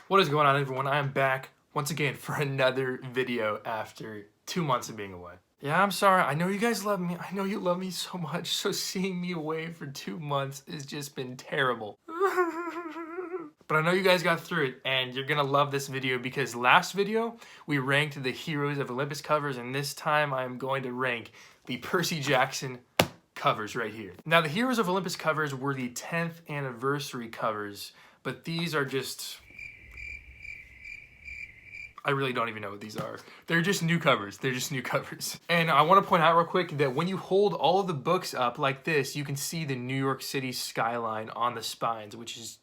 What is going on, everyone? I am back once again for another video after 2 months of being away. Yeah, I'm sorry. I know you guys love me. I know you love me so much. So seeing me away for 2 months has just been terrible. But I know you guys got through it, and you're gonna love this video because last video we ranked the Heroes of Olympus covers, and this time I am going to rank the Percy Jackson covers right here. Now, the Heroes of Olympus covers were the 10th anniversary covers, but these are just... I really don't even know what these are. They're just new covers. They're just new covers. And I want to point out real quick that when you hold all of the books up like this, you can see the New York City skyline on the spines, which is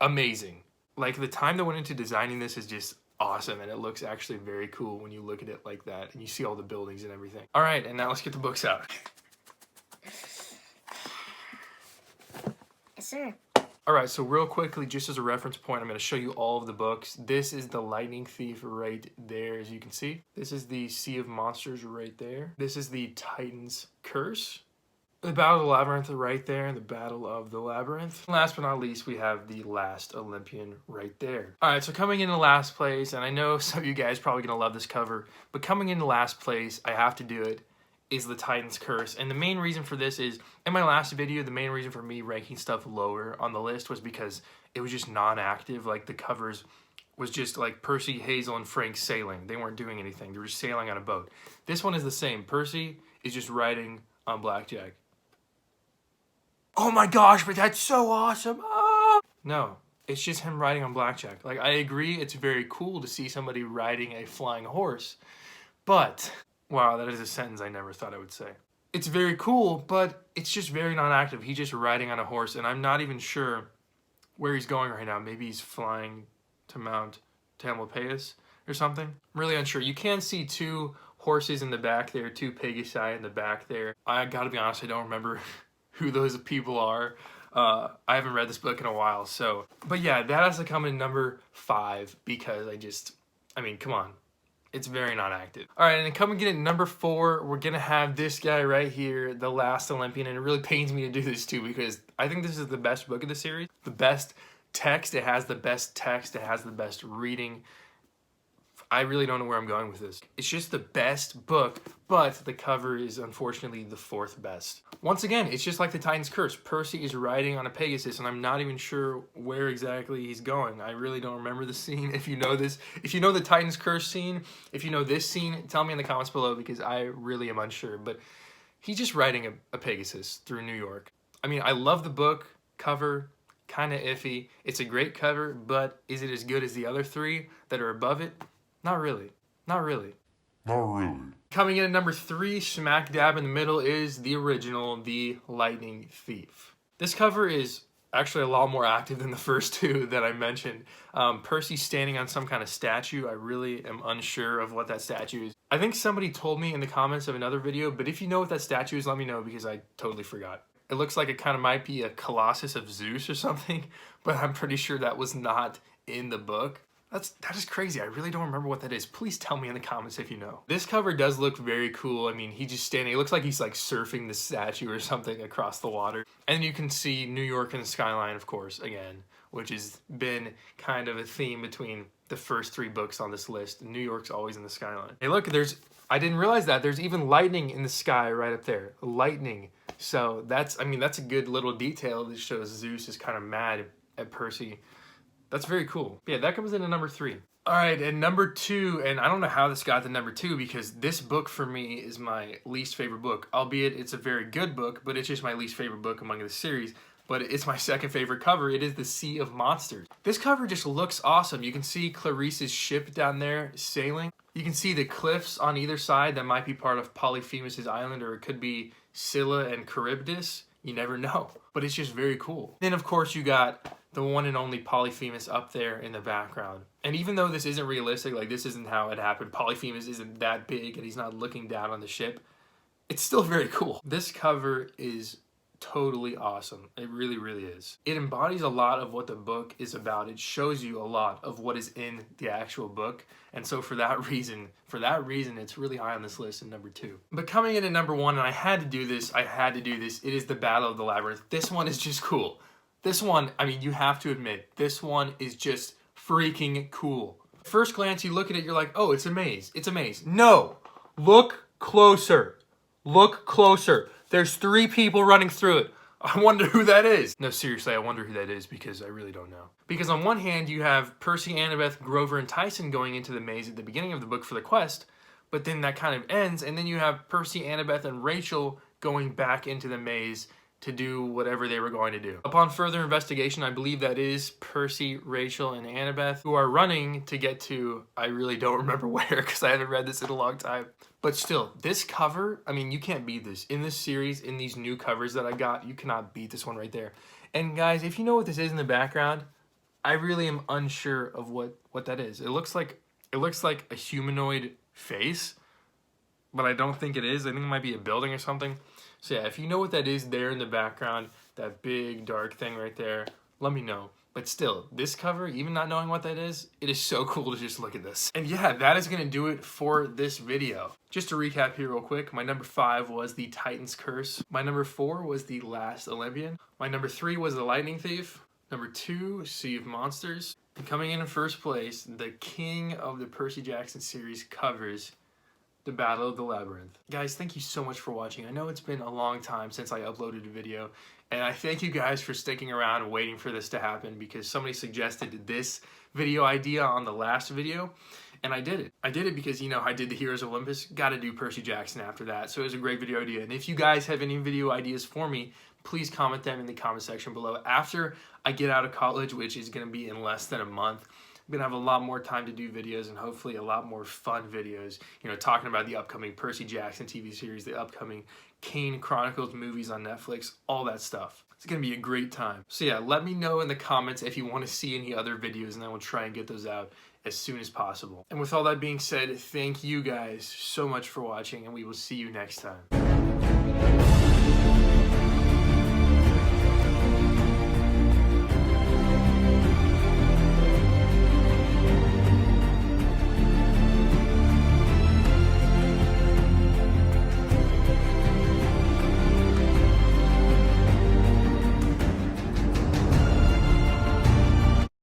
amazing. Like, the time that went into designing this is just awesome, and it looks actually very cool when you look at it like that and you see all the buildings and everything. All right, and now let's get the books out. Yes, sir. Alright, so real quickly, just as a reference point, I'm going to show you all of the books. This is the Lightning Thief right there, as you can see. This is the Sea of Monsters right there. This is the Titan's Curse. The Battle of the Labyrinth right there, the Battle of the Labyrinth. Last but not least, we have the Last Olympian right there. Alright, so coming into last place, and I know some of you guys are probably going to love this cover, but coming into last place, I have to do it, is the Titan's Curse. And the main reason for this is, in my last video, the main reason for me ranking stuff lower on the list was because it was just non-active. Like, the covers was just like Percy, Hazel, and Frank sailing. They weren't doing anything. They were just sailing on a boat. This one is the same. Percy is just riding on blackjack. Oh my gosh, but that's so awesome. Ah! No, it's just him riding on blackjack. Like, I agree, it's very cool to see somebody riding a flying horse, but... wow, that is a sentence I never thought I would say. It's very cool, but it's just very non-active. He's just riding on a horse, and I'm not even sure where he's going right now. Maybe he's flying to Mount Tamalpais or something. I'm really unsure. You can see two horses in the back there, two Pegasi in the back there. I gotta be honest, I don't remember who those people are. I haven't read this book in a while, so... but yeah, that has to come in number 5 because I mean, come on. It's very non-active. All right, and then coming in at number 4, we're gonna have this guy right here, The Last Olympian, and it really pains me to do this too because I think this is the best book of the series. The best text, it has the best text, it has the best reading. I really don't know where I'm going with this. It's just the best book, but the cover is unfortunately the 4th best. Once again, it's just like the Titan's Curse. Percy is riding on a Pegasus, and I'm not even sure where exactly he's going. I really don't remember the scene. If you know this, if you know the Titan's Curse scene, if you know this scene, tell me in the comments below because I really am unsure. But he's just riding a Pegasus through New York. I mean, I love the book cover, kind of iffy. It's a great cover, but is it as good as the other 3 that are above it? Not really. Not really. Not really. Coming in at number 3, smack dab in the middle, is the original, the Lightning Thief. This cover is actually a lot more active than the first 2 that I mentioned. Percy standing on some kind of statue. I really am unsure of what that statue is. I think somebody told me in the comments of another video, but if you know what that statue is, let me know because I totally forgot. It looks like it kind of might be a Colossus of Zeus or something, but I'm pretty sure that was not in the book. That is crazy. I really don't remember what that is. Please tell me in the comments if you know. This cover does look very cool. I mean, he's just standing. It looks like he's like surfing the statue or something across the water. And you can see New York and the skyline, of course, again, which has been kind of a theme between the first 3 books on this list. New York's always in the skyline. Hey, look, I didn't realize that. There's even lightning in the sky right up there. Lightning. So that's a good little detail that shows Zeus is kind of mad at Percy. That's very cool. Yeah, that comes in at number 3. All right, and number 2, and I don't know how this got to number 2 because this book for me is my least favorite book. Albeit it's a very good book, but it's just my least favorite book among the series. But it's my second favorite cover. It is the Sea of Monsters. This cover just looks awesome. You can see Clarice's ship down there sailing. You can see the cliffs on either side. That might be part of Polyphemus' island, or it could be Scylla and Charybdis. You never know. But it's just very cool. Then, of course, you got the one and only Polyphemus up there in the background. And even though this isn't realistic, like this isn't how it happened, Polyphemus isn't that big and he's not looking down on the ship, it's still very cool. This cover is totally awesome. It really, really is. It embodies a lot of what the book is about. It shows you a lot of what is in the actual book. And so for that reason, it's really high on this list in number 2. But coming in at number 1, and I had to do this, it is the Battle of the Labyrinth. This one is just cool. This one, I mean, you have to admit, this one is just freaking cool. First glance, you look at it, you're like, oh, it's a maze. It's a maze. No, look closer. Look closer. There's 3 people running through it. I wonder who that is. No, seriously, I wonder who that is because I really don't know. Because on one hand, you have Percy, Annabeth, Grover, and Tyson going into the maze at the beginning of the book for the quest, but then that kind of ends, and then you have Percy, Annabeth, and Rachel going back into the maze to do whatever they were going to do. Upon further investigation, I believe that is Percy, Rachel, and Annabeth who are running to get to, I really don't remember where because I haven't read this in a long time. But still, this cover, I mean, you can't beat this. In this series, in these new covers that I got, you cannot beat this one right there. And guys, if you know what this is in the background, I really am unsure of what that is. It looks like a humanoid face, but I don't think it is. I think it might be a building or something. So yeah, if you know what that is there in the background, that big dark thing right there, let me know. But still, this cover, even not knowing what that is, it is so cool to just look at this. And yeah, that is going to do it for this video. Just to recap here real quick, my number 5 was the Titan's Curse. My number 4 was the Last Olympian. My number 3 was the Lightning Thief. Number 2, Sea of Monsters. And coming in first place, the king of the Percy Jackson series covers, The Battle of the Labyrinth. Guys, thank you so much for watching. I know it's been a long time since I uploaded a video, and I thank you guys for sticking around and waiting for this to happen because somebody suggested this video idea on the last video, and I did it. I did it because, you know, I did the Heroes of Olympus, gotta do Percy Jackson after that, so it was a great video idea. And if you guys have any video ideas for me, please comment them in the comment section below. After I get out of college, which is gonna be in less than a month, I'm gonna have a lot more time to do videos and hopefully a lot more fun videos, you know, talking about the upcoming Percy Jackson TV series, the upcoming Kane Chronicles movies on Netflix, all that stuff. It's gonna be a great time. So yeah, let me know in the comments if you want to see any other videos and I will try and get those out as soon as possible. And with all that being said, thank you guys so much for watching and we will see you next time.